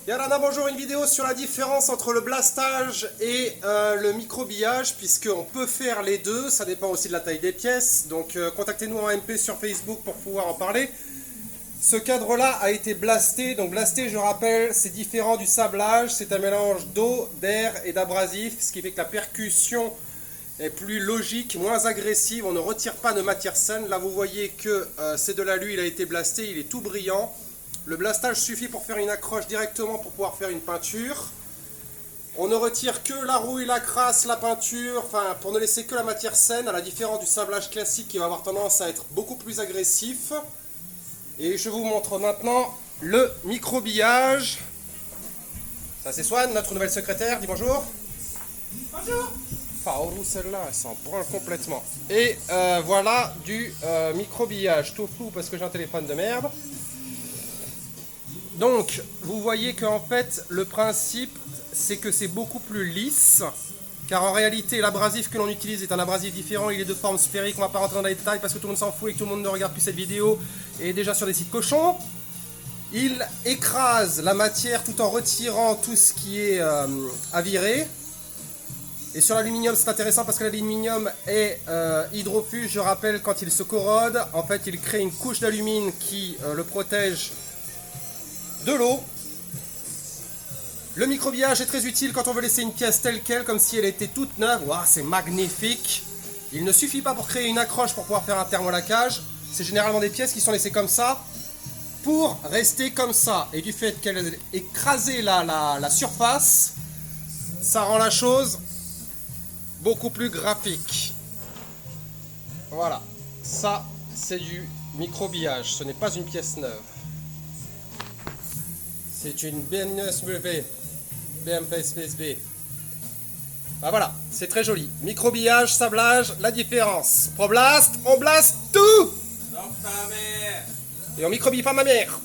Yarana, bonjour, une vidéo sur la différence entre le blastage et le microbillage, puisqu'on peut faire les deux, ça dépend aussi de la taille des pièces, donc contactez-nous en MP sur Facebook pour pouvoir en parler. Ce cadre-là a été blasté, donc blasté, je rappelle, c'est différent du sablage, c'est un mélange d'eau, d'air et d'abrasif, ce qui fait que la percussion est plus logique, moins agressive, on ne retire pas de matière saine. Là vous voyez que c'est de l'alu, il a été blasté, il est tout brillant. Le blastage suffit pour faire une accroche directement pour pouvoir faire une peinture. On ne retire que la rouille, la crasse, la peinture, enfin pour ne laisser que la matière saine, à la différence du sablage classique qui va avoir tendance à être beaucoup plus agressif. Et je vous montre maintenant le microbillage. Ça c'est Swan, notre nouvelle secrétaire, dis bonjour. Bonjour. Faourou, celle-là, elle s'en branle complètement. Et voilà du microbillage, tout flou parce que j'ai un téléphone de merde. Donc, vous voyez qu'en fait, le principe, c'est que c'est beaucoup plus lisse. Car en réalité, l'abrasif que l'on utilise est un abrasif différent. Il est de forme sphérique. On ne va pas rentrer dans les détails parce que tout le monde s'en fout et que tout le monde ne regarde plus cette vidéo. Et est déjà sur des sites cochons. Il écrase la matière tout en retirant tout ce qui est à virer. Et sur l'aluminium, c'est intéressant parce que l'aluminium est hydrofuge. Je rappelle, quand il se corrode, en fait, il crée une couche d'alumine qui le protège de l'eau. Le microbillage est très utile quand on veut laisser une pièce telle quelle, comme si elle était toute neuve. Waouh, c'est magnifique. Il ne suffit pas pour créer une accroche pour pouvoir faire un thermolacage. C'est généralement des pièces qui sont laissées comme ça pour rester comme ça. Et du fait qu'elle ait écrasé la surface, ça rend la chose beaucoup plus graphique. Voilà, ça c'est du microbillage, ce n'est pas une pièce neuve. C'est une BMW SPSB. Ah voilà, c'est très joli. Microbillage, sablage, la différence. Pro blast, on blaste tout. Non, ta mère. Et on microbille pas ma mère.